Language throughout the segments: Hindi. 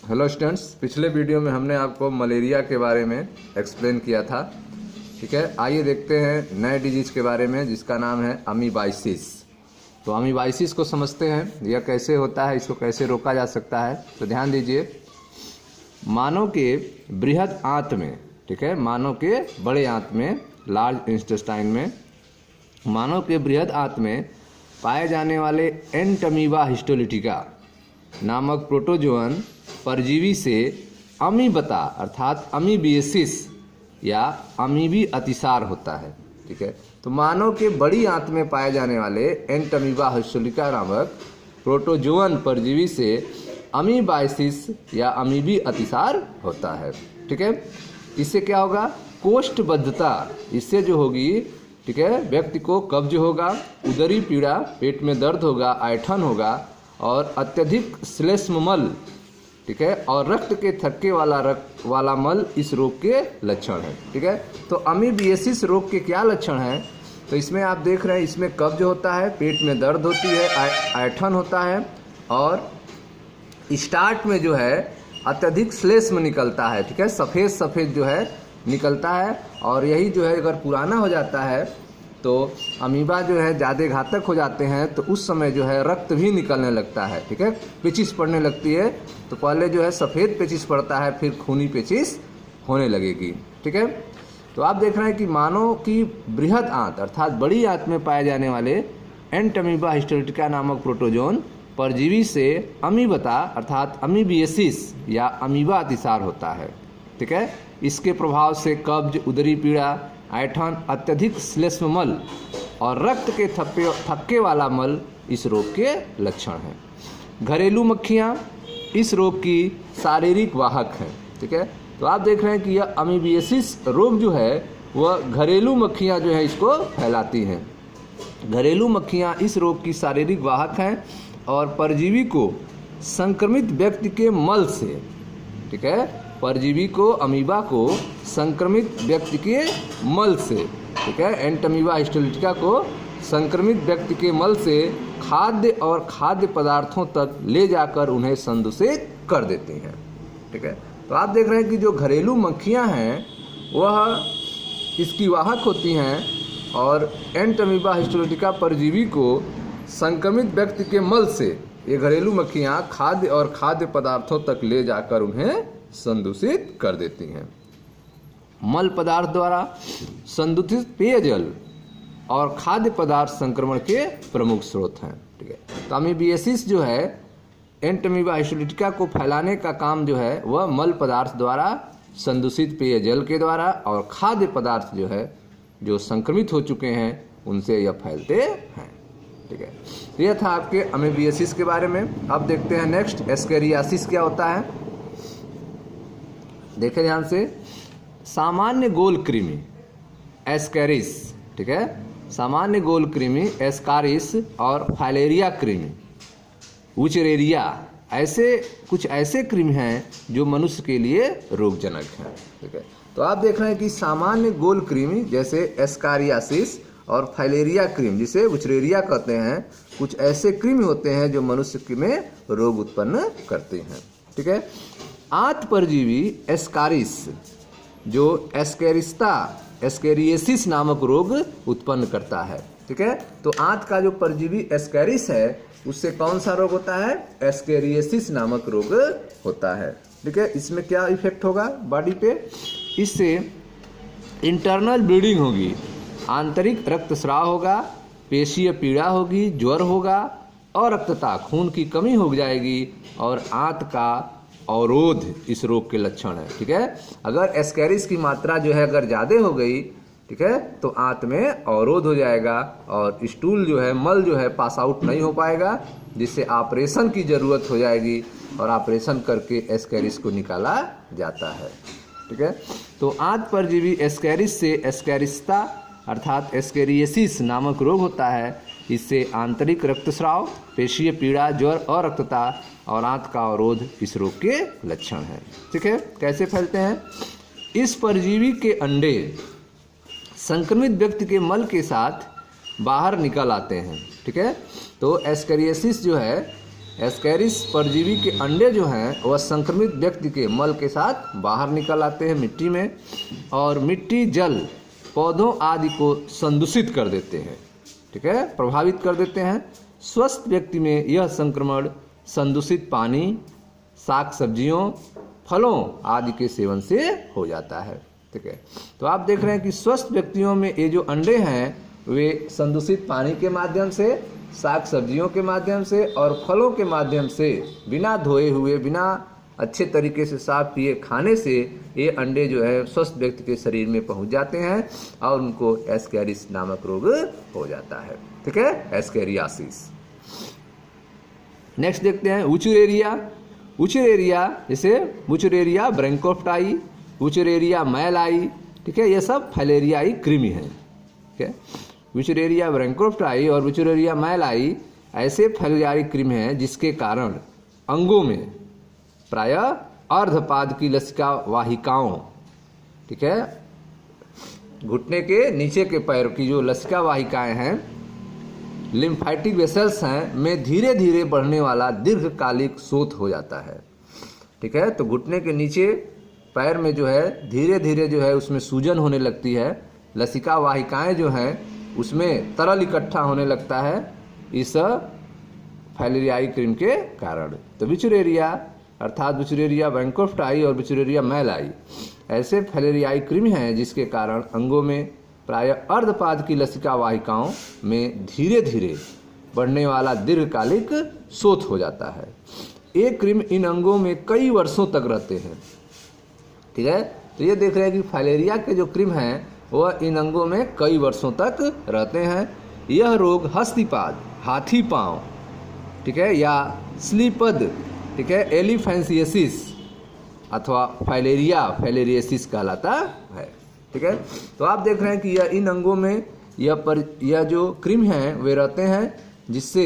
हेलो स्टूडेंट्स, पिछले वीडियो में हमने आपको मलेरिया के बारे में एक्सप्लेन किया था। ठीक है, आइए देखते हैं नए डिजीज के बारे में जिसका नाम है अमीबाइसिस। तो अमीबाइसिस को समझते हैं, यह कैसे होता है, इसको कैसे रोका जा सकता है। तो ध्यान दीजिए, मानव के बृहद आंत में, ठीक है, मानव के बड़े आंत में, लार्ज इंटेस्टाइन में, मानव के बृहद आंत में पाए जाने वाले एंटमीबा हिस्टोलिटिका नामक प्रोटोजोअन परजीवी से अमीबता अर्थात अमीबिएसिस या अमीबी अतिसार होता है। ठीक है, तो मानव के बड़ी आंत में पाए जाने वाले एंटमीबा हिस्टोलिका नामक प्रोटोजोअन परजीवी से अमीबाइसिस या अमीबी अतिसार होता है। ठीक है, इससे क्या होगा, कोष्ठबद्धता इससे जो होगी, ठीक है, व्यक्ति को कब्ज होगा, उदरी पीड़ा, पेट में दर्द होगा, ऐंठन होगा और अत्यधिक श्लेष्म मल, ठीक है, और रक्त के थक्के वाला मल इस रोग के लक्षण है। ठीक है, तो अमीबिएसिस रोग के क्या लक्षण हैं, तो इसमें आप देख रहे हैं, इसमें कब्ज होता है, पेट में दर्द होती है, ऐंठन होता है और स्टार्ट में जो है अत्यधिक श्लेष्म निकलता है। ठीक है, सफ़ेद सफ़ेद जो है निकलता है और यही जो है अगर पुराना हो जाता है तो अमीबा जो है ज़्यादा घातक हो जाते हैं, तो उस समय जो है रक्त भी निकलने लगता है। ठीक है, पेचिश पड़ने लगती है, तो पहले जो है सफ़ेद पेचिश पड़ता है, फिर खूनी पेचिश होने लगेगी। ठीक है, तो आप देख रहे हैं कि मानव की बृहद आंत अर्थात बड़ी आंत में पाए जाने वाले एंटमीबा हिस्टोलिटिका नामक प्रोटोजोन परजीवी से अमीबता अर्थात अमीबिएसिस या अमीबा अतिसार होता है। ठीक है, इसके प्रभाव से कब्ज, उदरी पीड़ा, ऐंठन, अत्यधिक श्लेष्म मल और रक्त के थक्के वाला मल इस रोग के लक्षण हैं। घरेलू मक्खियाँ इस रोग की शारीरिक वाहक हैं। ठीक है, तो आप देख रहे हैं कि यह अमीबिएसिस रोग जो है वह घरेलू मक्खियाँ जो है इसको फैलाती हैं। घरेलू मक्खियाँ इस रोग की शारीरिक वाहक हैं और परजीवी को संक्रमित व्यक्ति के मल से, ठीक है, परजीवी को, अमीबा को संक्रमित व्यक्ति के मल से, ठीक है, एंटमीबा हिस्टोलिटिका को संक्रमित व्यक्ति के मल से खाद्य और खाद्य पदार्थों तक ले जाकर उन्हें संदूषित कर देती हैं। ठीक है, तो आप देख रहे हैं कि जो घरेलू मक्खियां हैं वह इसकी वाहक होती हैं और एंटमीबा हिस्टोलिटिका परजीवी को संक्रमित व्यक्ति के मल से ये घरेलू मक्खियां खाद्य और खाद्य पदार्थों तक ले जाकर उन्हें संदूषित कर देती हैं। मल पदार्थ द्वारा संदूषित पेयजल और खाद्य पदार्थ संक्रमण के प्रमुख स्रोत हैं। ठीक है, तो अमीबिएसिस जो है एंटमीबा हिस्टोलिटिका को फैलाने का काम जो है वह मल पदार्थ द्वारा, संदूषित पेयजल के द्वारा और खाद्य पदार्थ जो है जो संक्रमित हो चुके हैं उनसे यह फैलते हैं। ठीक है, तो यह था आपके अमीबिएसिस के बारे में। अब देखते हैं नेक्स्ट, एस्केरियासिस क्या होता है। देखें ध्यान से, सामान्य गोल कृमि एस्केरिस, ठीक है, सामान्य गोल कृमि एस्कारिस और फाइलेरिया कृमि उचरेरिया कुछ ऐसे कृमि हैं जो मनुष्य के लिए रोगजनक हैं। ठीक है, तो आप देख रहे हैं कि सामान्य गोल कृमि जैसे एस्कारियासिस और फाइलेरिया कृमि जिसे उचरेरिया कहते हैं, कुछ ऐसे कृमि होते हैं जो मनुष्य में रोग उत्पन्न करते हैं। ठीक है, आंत परजीवी एस्कारिस जो एस्केरिएसिस नामक रोग उत्पन्न करता है। ठीक है, तो आंत का जो परजीवी एस्केरिस है उससे कौन सा रोग होता है, एस्केरिएसिस नामक रोग होता है। ठीक है, इसमें क्या इफेक्ट होगा बॉडी पे, इससे इंटरनल ब्लीडिंग होगी, आंतरिक रक्तस्राव होगा, पेशीय पीड़ा होगी, ज्वर होगा और रक्तता, खून की कमी हो जाएगी और आंत का अवरोध इस रोग के लक्षण है। ठीक है, अगर एस्केरिस की मात्रा जो है अगर ज़्यादा हो गई, ठीक है, तो आंत में अवरोध हो जाएगा और स्टूल जो है, मल जो है पास आउट नहीं हो पाएगा, जिससे ऑपरेशन की ज़रूरत हो जाएगी और ऑपरेशन करके एस्केरिस को निकाला जाता है। ठीक है, तो आंत परजीवी एस्केरिस से एस्केरिस्ता अर्थात एस्केरिएसिस नामक रोग होता है। इससे आंतरिक रक्तस्राव, पेशीय पीड़ा, ज्वर और रक्तता और आंत का अवरोध इस रोग के लक्षण हैं। ठीक है, कैसे फैलते हैं, इस परजीवी के अंडे संक्रमित व्यक्ति के मल के साथ बाहर निकल आते हैं। ठीक है, तो एस्केरियासिस जो है एस्कैरिस परजीवी के अंडे जो हैं वह संक्रमित व्यक्ति के मल के साथ बाहर निकल आते हैं मिट्टी में, और मिट्टी जल पौधों आदि को संदूषित कर देते हैं, ठीक है, प्रभावित कर देते हैं। स्वस्थ व्यक्ति में यह संक्रमण संदूषित पानी, साग सब्जियों, फलों आदि के सेवन से हो जाता है, ठीक है। तो आप देख रहे हैं कि स्वस्थ व्यक्तियों में ये जो अंडे हैं वे संदूषित पानी के माध्यम से, साग सब्जियों के माध्यम से और फलों के माध्यम से, बिना धोए हुए, बिना अच्छे तरीके से साफ किए खाने से ये अंडे जो है स्वस्थ व्यक्ति के शरीर में पहुंच जाते हैं और उनको एस्कैरिस नामक रोग हो जाता है, ठीक है, एस्कैरियासिस। नेक्स्ट देखते हैं वुचुरेरिया। वुचुरेरिया जैसे वुचुरेरिया ब्रैंकोफ्टाई, वुचुरेरिया मैलाई, ठीक है, ये सब फाइलेरियाई कृमि हैं, ठीक है। वुचुरेरिया ब्रैंकोफ्टाई और वुचुरेरिया मैलाई ऐसे फाइलेरियाई कृमि हैं जिसके कारण अंगों में प्रायः अर्धपाद की लसिका वाहिकाओं, ठीक है, घुटने के नीचे के पैर की जो लसिका वाहिकाएं हैं, लिम्फेटिक वेसल्स हैं, में धीरे धीरे बढ़ने वाला दीर्घकालिक शोथ हो जाता है, ठीक है। तो घुटने के नीचे पैर में जो है धीरे धीरे जो है उसमें सूजन होने लगती है, लसिका वाहिकाएं जो हैं उसमें तरल इकट्ठा होने लगता है इस फाइलेरियाई कृमि के कारण। तो वुचुरेरिया अर्थात वुचुरेरिया ब्रैंकोफ्टाई और वुचुरेरिया मैलाई ऐसे फाइलेरियाई कृमि हैं जिसके कारण अंगों में प्रायः अर्धपाद की लसिका वाहिकाओं में धीरे धीरे बढ़ने वाला दीर्घकालिक शोथ हो जाता है। ये कृमि इन अंगों में कई वर्षों तक रहते हैं, ठीक है। तो ये देख रहे हैं कि फाइलेरिया के जो कृमि हैं वह इन अंगों में कई वर्षों तक रहते हैं। यह रोग हस्तिपाद, हाथी पांव, ठीक है, या स्लीपद, ठीक है, एलिफेंसियसिस अथवा फाइलेरियसिस कहलाता है, ठीक है। तो आप देख रहे हैं कि यह इन अंगों में यह जो कृमि हैं वे रहते हैं जिससे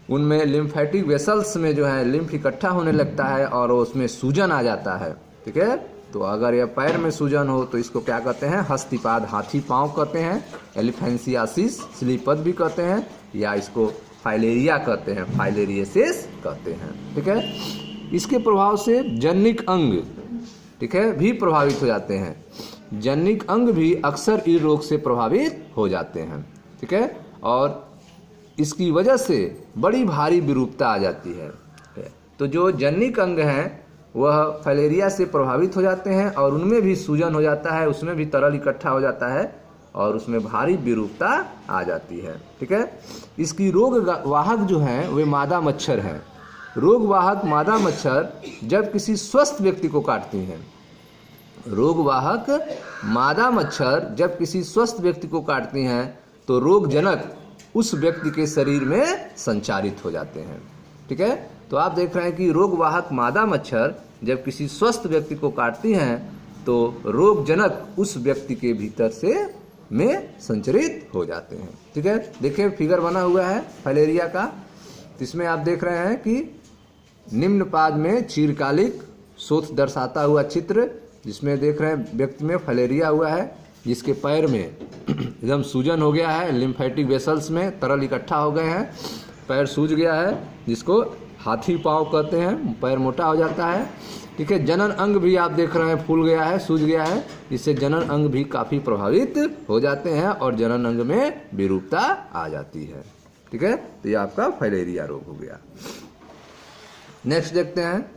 उनमें लिम्फेटिक वेसल्स में जो है लिम्फ इकट्ठा होने लगता है और उसमें सूजन आ जाता है, ठीक है। तो अगर यह पैर में सूजन हो तो इसको क्या कहते हैं, हस्तिपाद, हाथी पांव कहते हैं, एलिफेंसियासिस स्लीपद भी कहते हैं, या इसको फाइलेरिया कहते हैं, फाइलेरियसिस कहते हैं, ठीक है। इसके प्रभाव से जनिक अंग, ठीक है, भी प्रभावित हो जाते हैं। जनिक अंग भी अक्सर इस रोग से प्रभावित हो जाते हैं, ठीक है, और इसकी वजह से बड़ी भारी विरूपता आ जाती है। तो जो जनिक अंग हैं वह फाइलेरिया से प्रभावित हो जाते हैं और उनमें भी सूजन हो जाता है, उसमें भी तरल इकट्ठा हो जाता है और उसमें भारी विरूपता आ जाती है, ठीक है। इसकी रोग वाहक जो हैं वे मादा मच्छर हैं। रोग वाहक मादा मच्छर जब किसी स्वस्थ व्यक्ति को काटती हैं, रोग वाहक मादा मच्छर जब किसी स्वस्थ व्यक्ति को काटती हैं तो रोगजनक उस व्यक्ति के शरीर में संचारित हो जाते हैं, ठीक है। तो आप देख रहे हैं कि रोग वाहक मादा मच्छर जब किसी स्वस्थ व्यक्ति को काटती हैं तो रोगजनक उस व्यक्ति के भीतर से में संचरित हो जाते हैं, ठीक है। देखिए फिगर बना हुआ है फाइलेरिया का, तो इसमें आप देख रहे हैं कि निम्न पाद में चीरकालिक शोथ दर्शाता हुआ चित्र, जिसमें देख रहे हैं व्यक्ति में फाइलेरिया हुआ है जिसके पैर में एकदम सूजन हो गया है, लिम्फेटिक वेसल्स में तरल इकट्ठा हो गए हैं, पैर सूज गया है, जिसको हाथी पांव कहते हैं, पैर मोटा हो जाता है, ठीक है। जनन अंग भी आप देख रहे हैं फूल गया है, सूज गया है, इससे जनन अंग भी काफ़ी प्रभावित हो जाते हैं और जनन अंग में विरूपता आ जाती है, ठीक है। तो ये आपका फाइलेरिया रोग हो गया। नेक्स्ट देखते हैं,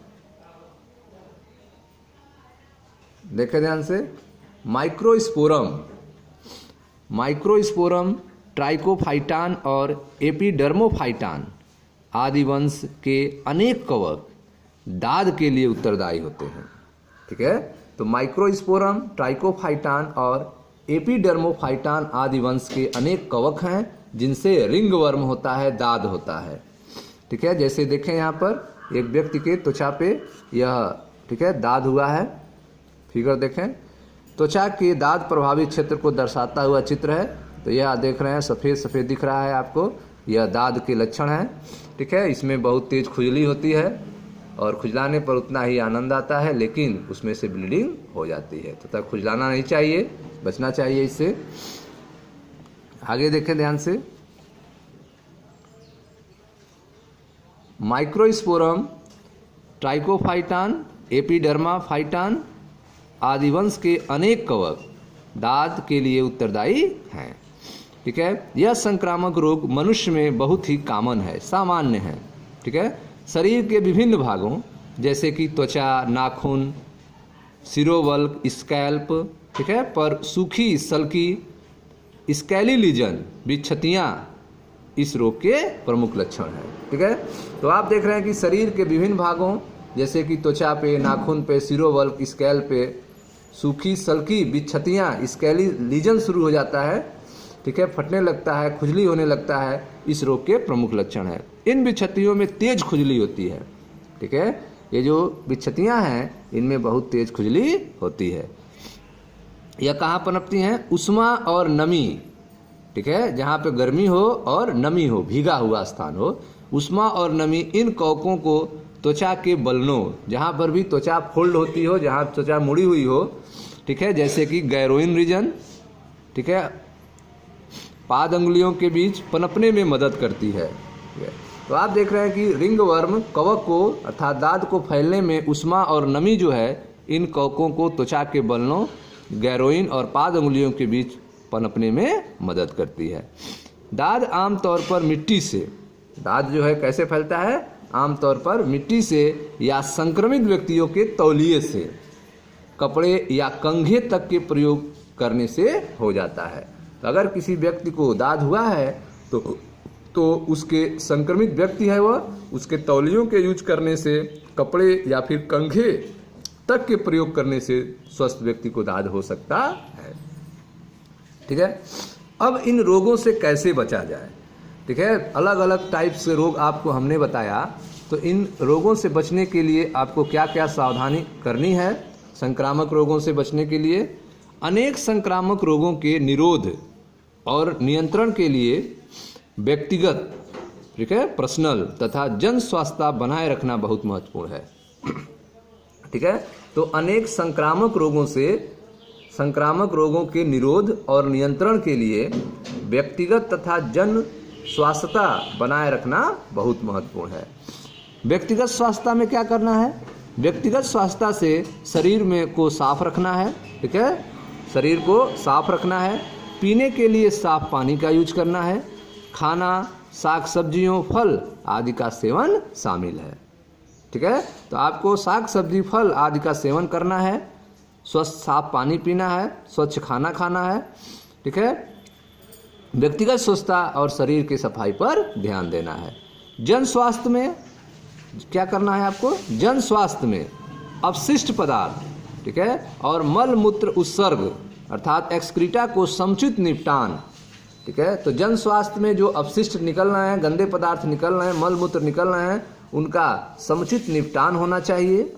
देखें ध्यान से, माइक्रोस्पोरम। माइक्रोस्पोरम ट्राइकोफाइटान और एपिडर्मोफाइटान आदि वंश के अनेक कवक दाद के लिए उत्तरदायी होते हैं, ठीक है। तो माइक्रोस्पोरम, ट्राइकोफाइटान और एपिडर्मोफाइटान आदि वंश के अनेक कवक हैं जिनसे रिंगवर्म होता है, दाद होता है, ठीक है। जैसे देखें यहाँ पर एक व्यक्ति के त्वचा पे यह, ठीक है, दाद हुआ है, फिगर देखें, त्वचा के दाद प्रभावित क्षेत्र को दर्शाता हुआ चित्र है। तो यह देख रहे हैं सफ़ेद सफ़ेद दिख रहा है आपको, यह दाद के लक्षण हैं, ठीक है। इसमें बहुत तेज खुजली होती है और खुजलाने पर उतना ही आनंद आता है, लेकिन उसमें से ब्लीडिंग हो जाती है, तो तब खुजलाना नहीं चाहिए, बचना चाहिए इससे। आगे देखें ध्यान से, माइक्रोस्पोरम, ट्राइकोफाइटान, एपिडर्माफाइटान आदि वंश के अनेक कवक दाद के लिए उत्तरदायी हैं। ठीक है, यह संक्रामक रोग मनुष्य में बहुत ही कॉमन है, सामान्य है। ठीक है, शरीर के विभिन्न भागों जैसे कि त्वचा, नाखून, सिरोवल्क, स्कैल्प, ठीक है, पर सूखी सल्की स्कैली लीजन, विच्छतियाँ इस रोग के प्रमुख लक्षण हैं। ठीक है, तो आप देख रहे हैं कि शरीर के विभिन्न भागों जैसे कि त्वचा पे, नाखून पे, सिरोवल्क, स्कैल्प पे सूखी सल्की विच्छतियाँ स्कैली लीजन शुरू हो जाता है। ठीक है, फटने लगता है, खुजली होने लगता है, इस रोग के प्रमुख लक्षण है। इन विच्छतियों में तेज खुजली होती है। ठीक है, ये जो विच्छतियाँ हैं इनमें बहुत तेज खुजली होती है। यह कहाँ पनपती हैं? उष्मा और नमी। ठीक है, जहाँ पे गर्मी हो और नमी हो, भीगा हुआ स्थान हो, उष्मा और नमी इन कवकों को त्वचा के बलनों, जहाँ पर भी त्वचा फोल्ड होती हो, जहाँ त्वचा मुड़ी हुई हो, ठीक है, जैसे कि गैरोइन रीजन, ठीक है, पाद अंगुलियों के बीच पनपने में मदद करती है। तो आप देख रहे हैं कि रिंग वर्म कवक को अर्थात दाद को फैलने में उष्मा और नमी जो है इन कवकों को त्वचा के बलनों, गैरोइन और पाद अंगुलियों के बीच पनपने में मदद करती है। दाद आमतौर पर मिट्टी से, दाद जो है कैसे फैलता है? आमतौर पर मिट्टी से या संक्रमित व्यक्तियों के तौलिए से, कपड़े या कंघे तक के प्रयोग करने से हो जाता है। तो अगर किसी व्यक्ति को दाद हुआ है तो उसके संक्रमित व्यक्ति है वह, उसके तौलियों के यूज करने से, कपड़े या फिर कंघे तक के प्रयोग करने से स्वस्थ व्यक्ति को दाद हो सकता है। ठीक है, अब इन रोगों से कैसे बचा जाए? ठीक है, अलग अलग टाइप से रोग आपको हमने बताया, तो इन रोगों से बचने के लिए आपको क्या क्या सावधानी करनी है? संक्रामक रोगों से बचने के लिए अनेक संक्रामक रोगों के निरोध और नियंत्रण के लिए व्यक्तिगत, ठीक है, पर्सनल तथा जन स्वास्थ्य बनाए रखना बहुत महत्वपूर्ण है। ठीक है, तो अनेक संक्रामक रोगों के निरोध और नियंत्रण के लिए व्यक्तिगत तथा जन स्वास्थ्य बनाए रखना बहुत महत्वपूर्ण है। व्यक्तिगत स्वास्थ्य में क्या करना है? व्यक्तिगत स्वास्थ्य से शरीर में को साफ रखना है। ठीक है, शरीर को साफ रखना है, पीने के लिए साफ पानी का यूज करना है, खाना, साग सब्जियों, फल आदि का सेवन शामिल है। ठीक है, तो आपको साग सब्जी, फल आदि का सेवन करना है, स्वच्छ साफ पानी पीना है, स्वच्छ खाना खाना है। ठीक है, व्यक्तिगत स्वच्छता और शरीर की सफाई पर ध्यान देना है। जन स्वास्थ्य में क्या करना है आपको? जन स्वास्थ्य में अपशिष्ट पदार्थ, ठीक है, और मल मूत्र उत्सर्ग अर्थात एक्सक्रीटा को समुचित निपटान। ठीक है, तो जन स्वास्थ्य में जो अपशिष्ट निकल रहे हैं, गंदे पदार्थ निकल रहे हैं, मल मूत्र निकल रहे हैं, उनका समुचित निपटान होना चाहिए।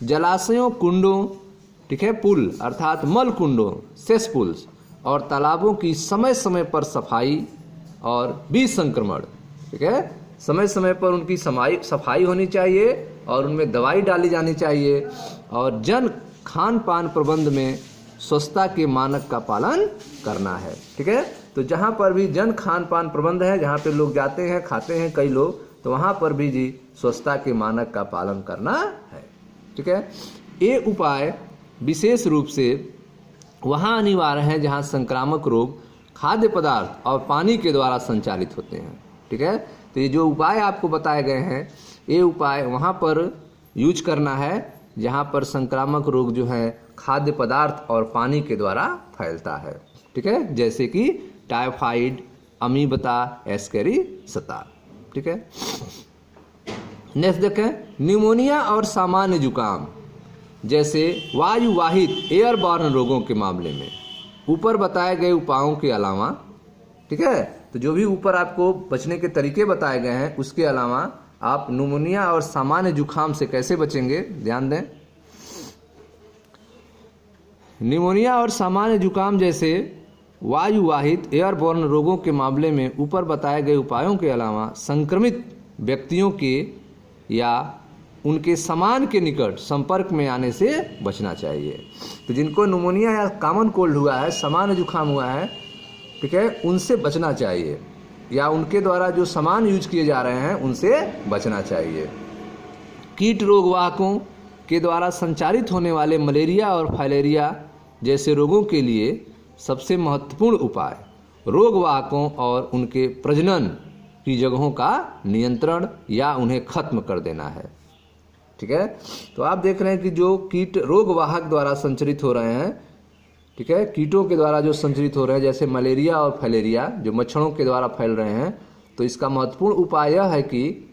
जलाशयों, कुंडों, ठीक है, पुल अर्थात मल कुंडों, सेसपुल्स और तालाबों की समय समय पर सफाई और बीज संक्रमण, ठीक है, समय समय पर उनकी सफाई होनी चाहिए और उनमें दवाई डाली जानी चाहिए। और जन खान पान प्रबंध में स्वच्छता के मानक का पालन करना है। ठीक है, तो जहाँ पर भी जन खान पान प्रबंध है, जहाँ पे लोग जाते हैं, खाते हैं कई लोग, तो वहाँ पर भी जी स्वच्छता के मानक का पालन करना है। ठीक है, ये उपाय विशेष रूप से वहाँ अनिवार्य है जहाँ संक्रामक रोग खाद्य पदार्थ और पानी के द्वारा संचालित होते हैं। ठीक है, तो ये जो उपाय आपको बताए गए हैं, ये उपाय वहाँ पर यूज करना है जहाँ पर संक्रामक रोग जो है खाद्य पदार्थ और पानी के द्वारा फैलता है। ठीक है, जैसे कि टाइफाइड, अमीबता, एस्केरिसता। ठीक है, नेक्स्ट देखें, निमोनिया और सामान्य जुकाम जैसे वायुवाहित एयरबॉर्न रोगों के मामले में ऊपर बताए गए उपायों के अलावा, ठीक है, तो जो भी ऊपर आपको बचने के तरीके बताए गए हैं उसके अलावा आप निमोनिया और सामान्य जुकाम से कैसे बचेंगे, ध्यान दें। निमोनिया और सामान्य जुकाम जैसे वायुवाहित एयरबॉर्न रोगों के मामले में ऊपर बताए गए उपायों के अलावा संक्रमित व्यक्तियों के या उनके सामान के निकट संपर्क में आने से बचना चाहिए। तो जिनको निमोनिया या कॉमन कोल्ड हुआ है, सामान्य जुकाम हुआ है, ठीक है, उनसे बचना चाहिए। या उनके द्वारा जो सामान यूज किए जा रहे हैं उनसे बचना चाहिए। कीट रोगवाहकों के द्वारा संचारित होने वाले मलेरिया और फाइलेरिया जैसे रोगों के लिए सबसे महत्वपूर्ण उपाय रोगवाहकों और उनके प्रजनन की जगहों का नियंत्रण या उन्हें खत्म कर देना है। ठीक है, तो आप देख रहे हैं कि जो कीट रोगवाहक द्वारा संचरित हो रहे हैं, ठीक है, कीटों के द्वारा जो संचरित हो रहे हैं जैसे मलेरिया और फाइलेरिया जो मच्छरों के द्वारा फैल रहे हैं, तो इसका महत्वपूर्ण उपाय यह है कि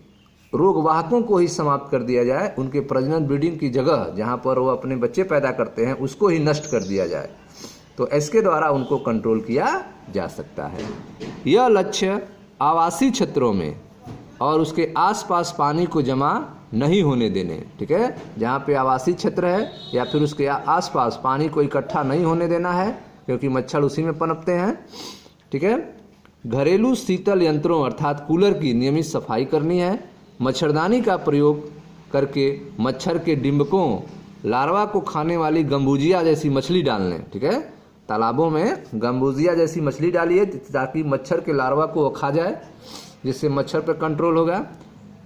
रोगवाहकों को ही समाप्त कर दिया जाए, उनके प्रजनन ब्रीडिंग की जगह जहाँ पर वो अपने बच्चे पैदा करते हैं उसको ही नष्ट कर दिया जाए। तो इसके द्वारा उनको कंट्रोल किया जा सकता है। यह लक्ष्य आवासीय क्षेत्रों में और उसके आसपास पानी को जमा नहीं होने देने, ठीक है, जहाँ पे आवासीय क्षेत्र है या फिर उसके आसपास पानी को इकट्ठा नहीं होने देना है क्योंकि मच्छर उसी में पनपते हैं। ठीक है, घरेलू शीतल यंत्रों अर्थात कूलर की नियमित सफाई करनी है। मच्छरदानी का प्रयोग करके मच्छर के डिंबकों लार्वा को खाने वाली गम्बूजिया जैसी मछली डालने, ठीक है, तालाबों में गम्बूजिया जैसी मछली डालिए ताकि मच्छर के लार्वा को खा जाए, जिससे मच्छर पर कंट्रोल होगा।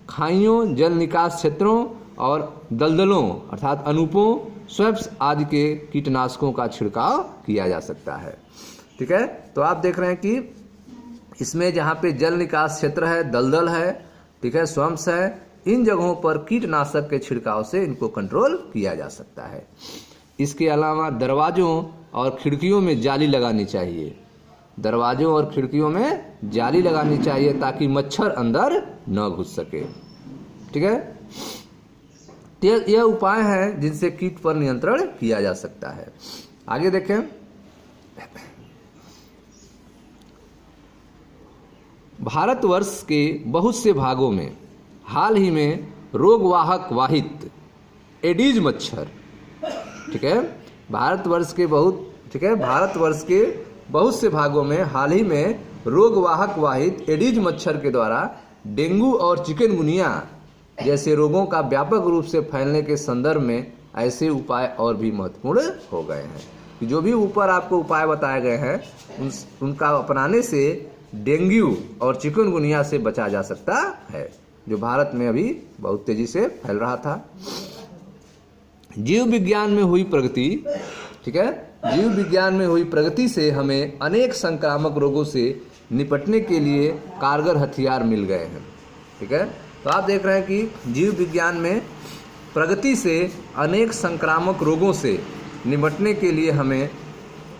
खाइयों, जल निकास क्षेत्रों और दलदलों अर्थात अनूपों, स्वेप्स आदि के कीटनाशकों का छिड़काव किया जा सकता है। ठीक है, तो आप देख रहे हैं कि इसमें जहाँ पे जल निकास क्षेत्र है, दलदल है, ठीक है, स्वम्स है, इन जगहों पर कीटनाशक के छिड़काव से इनको कंट्रोल किया जा सकता है। इसके अलावा दरवाजों और खिड़कियों में जाली लगानी चाहिए, दरवाजों और खिड़कियों में जाली लगानी चाहिए ताकि मच्छर अंदर न घुस सके। ठीक है, यह उपाय हैं जिनसे कीट पर नियंत्रण किया जा सकता है। आगे देखें, भारतवर्ष के बहुत से भागों में हाल ही में रोगवाहक वाहित एडीज मच्छर, ठीक है, भारतवर्ष के बहुत से भागों में हाल ही में रोगवाहक वाहित एडीज मच्छर के द्वारा डेंगू और चिकनगुनिया जैसे रोगों का व्यापक रूप से फैलने के संदर्भ में ऐसे उपाय और भी महत्वपूर्ण हो गए हैं कि जो भी ऊपर आपको उपाय बताए गए हैं उनका अपनाने से डेंगू और चिकनगुनिया से बचा जा सकता है, जो भारत में अभी बहुत तेजी से फैल रहा था। जीव विज्ञान में हुई प्रगति, ठीक है, जीव विज्ञान में हुई प्रगति से हमें अनेक संक्रामक रोगों से निपटने के लिए कारगर हथियार मिल गए हैं। ठीक है, तो आप देख रहे हैं कि जीव विज्ञान में प्रगति से अनेक संक्रामक रोगों से निपटने के लिए हमें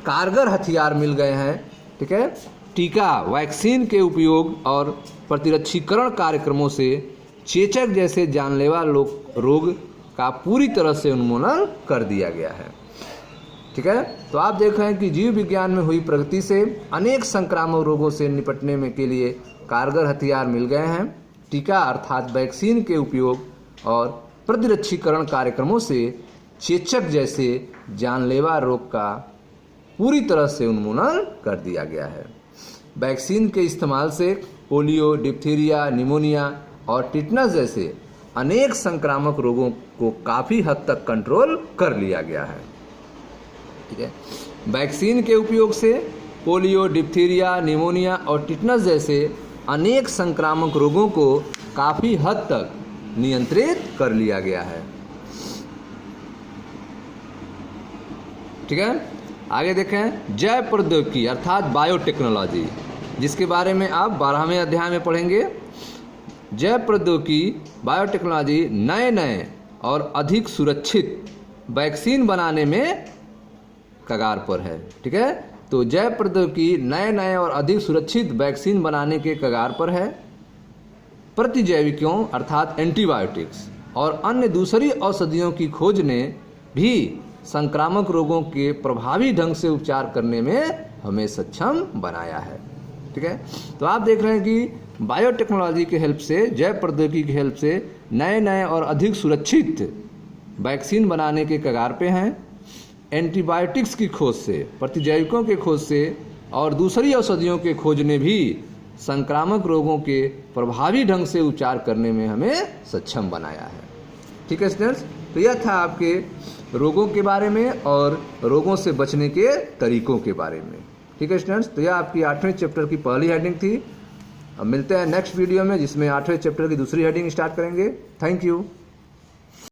कारगर हथियार मिल गए हैं। ठीक है, टीका, वैक्सीन के उपयोग और प्रतिरक्षीकरण कार्यक्रमों से चेचक जैसे जानलेवा रोग का पूरी तरह से उन्मूलन कर दिया गया है। ठीक है, तो आप देख रहे हैं कि जीव विज्ञान में हुई प्रगति से अनेक संक्रामक रोगों से निपटने में के लिए कारगर हथियार मिल गए हैं। टीका अर्थात वैक्सीन के उपयोग और प्रतिरक्षीकरण कार्यक्रमों से चेचक जैसे जानलेवा रोग का पूरी तरह से उन्मूलन कर दिया गया है। वैक्सीन के इस्तेमाल से पोलियो, डिप्थीरिया, निमोनिया और टिटनस जैसे अनेक संक्रामक रोगों को काफ़ी हद तक कंट्रोल कर लिया गया है। ठीक है, वैक्सीन के उपयोग से पोलियो, डिप्थीरिया, निमोनिया और टिटनस जैसे अनेक संक्रामक रोगों को काफ़ी हद तक नियंत्रित कर लिया गया है। ठीक है, आगे देखें, जैव प्रौद्योगिकी अर्थात बायोटेक्नोलॉजी, जिसके बारे में आप 12वें अध्याय में पढ़ेंगे। जैव प्रौद्योगिकी बायोटेक्नोलॉजी नए और अधिक सुरक्षित वैक्सीन बनाने में कगार पर है। ठीक है, तो जैव प्रौद्योगिकी नए और अधिक सुरक्षित वैक्सीन बनाने के कगार पर है। प्रतिजैविकों अर्थात एंटीबायोटिक्स और अन्य दूसरी औषधियों की खोज ने भी संक्रामक रोगों के प्रभावी ढंग से उपचार करने में हमें सक्षम बनाया है। ठीक है, तो आप देख रहे हैं कि बायोटेक्नोलॉजी के हेल्प से, जैव प्रौद्योगिकी की हेल्प से नए और अधिक सुरक्षित वैक्सीन बनाने के कगार पे हैं। एंटीबायोटिक्स की खोज से, प्रतिजैविकों के खोज से और दूसरी औषधियों के खोज ने भी संक्रामक रोगों के प्रभावी ढंग से उपचार करने में हमें सक्षम बनाया है। ठीक है स्टूडेंट्स, तो यह था आपके रोगों के बारे में और रोगों से बचने के तरीकों के बारे में। ठीक है स्टूडेंट्स, तो यह आपकी 8वें चैप्टर की पहली हेडिंग थी। अब मिलते हैं नेक्स्ट वीडियो में, जिसमें 8वें चैप्टर की दूसरी हेडिंग स्टार्ट करेंगे। Thank you.